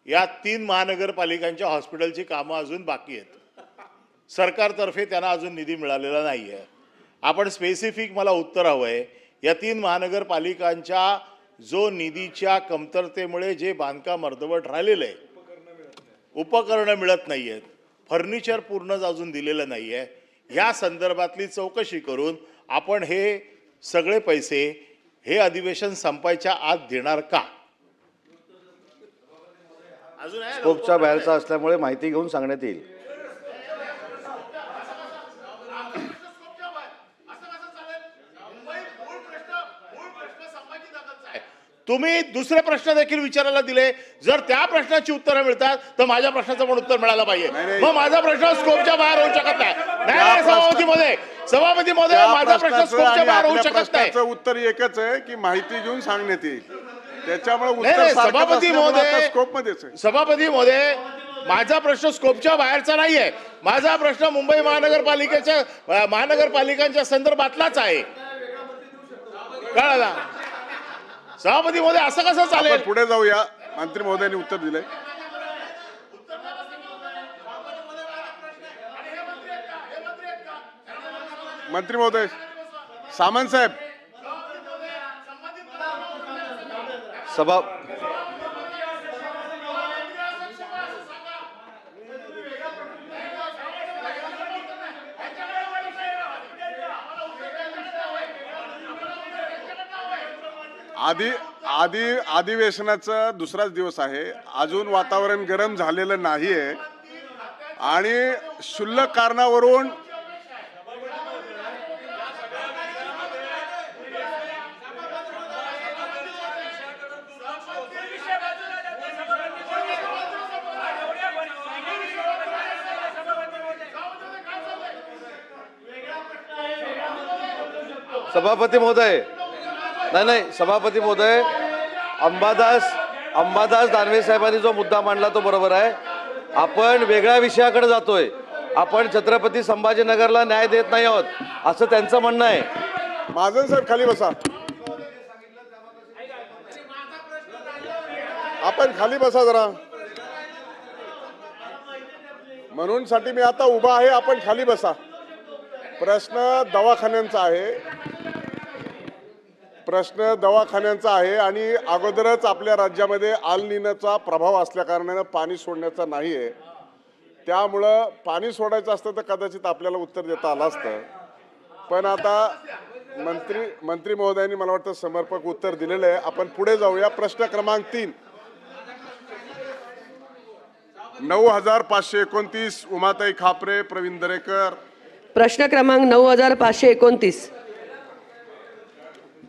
या 3 महानगरपालिकांच्या हॉस्पिटलची कामं अजून बाकी आहेत। सरकारतर्फे त्यांना अजून निधी मिळालेला नाही आहे। आपण स्पेसिफिक मला उत्तर हवं आहे, या 3 महानगरपालिकांच्या जो निधीच्या कमतरतेमुळे जे बांधकाम अर्धवट राहिलेलं आहे, उपकरणं मिळत नाही आहेत, फर्निचर पूर्ण अजून दिलेलं नाही आहे, या संदर्भातली चौकशी करून आपण हे सगळे पैसे हे अधिवेशन संपायच्या आत देणार का? अजून स्कोपच्या बाहेरचा असल्यामुळे माहिती घेऊन सांगण्यात येईल। तुम्ही दुसरे प्रश्न देखील विचारायला दिले, जर त्या प्रश्नाची उत्तरं मिळतात तर माझ्या प्रश्नाचं पण उत्तर मिळालं पाहिजे। मग माझा प्रश्न स्कोपच्या बाहेर होऊ शकत नाही। नाही सभापती महोदय माझा प्रश्न स्कोपच्या बाहेर होऊ शकत नाही। उत्तर एकच आहे की माहिती घेऊन सांगण्यात येईल, त्याच्यामुळे नाही सभापती महोदय माझा प्रश्न स्कोपच्या बाहेरचा नाहीये। माझा प्रश्न मुंबई महानगरपालिकांच्या संदर्भातलाच आहे। कळलं? सभापती महोदय असं कसं चालेल? पुढे जाऊया। मंत्री महोदयांनी उत्तर दिलंय। मंत्री महोदय सामंत साहेब सभा अधिवेशनाचा दुसराच दिवस आहे, अजून वातावरण गरम झालेलं नाहीये आणि क्षुल्लक कारणावरून सभापती महोदय नाही सभापती महोदय अंबादास दानवे साहेबांनी जो मुद्दा मांडला तो बरोबर आहे। आपण वेगळ्या विषयाकडे जातोय। आपण छत्रपती संभाजीनगरला न्याय देत नाही आहोत असं त्यांचं म्हणणं आहे। महाजन साहेब खाली बसा, आपण खाली बसा जरा। म्हणून साठी मी आता उभा आहे, आपण खाली बसा। प्रश्न दवाखान्यांचा आहे आणि अगोदरच आपल्या राज्यामध्ये अल निनोचा प्रभाव असल्या कारणाने पाणी सोडण्याचा नाही आहे। त्यामुळं पाणी सोडायचं असतं तर कदाचित आपल्याला उत्तर देता आलं असतं, पण आता मंत्री महोदयांनी मला वाटतं समर्पक उत्तर दिलेलं आहे। आपण पुढे जाऊया। प्रश्न क्रमांक 3 9529 उमाताई खापरे, प्रवीण दरेकर। प्रश्न क्रमांक 9529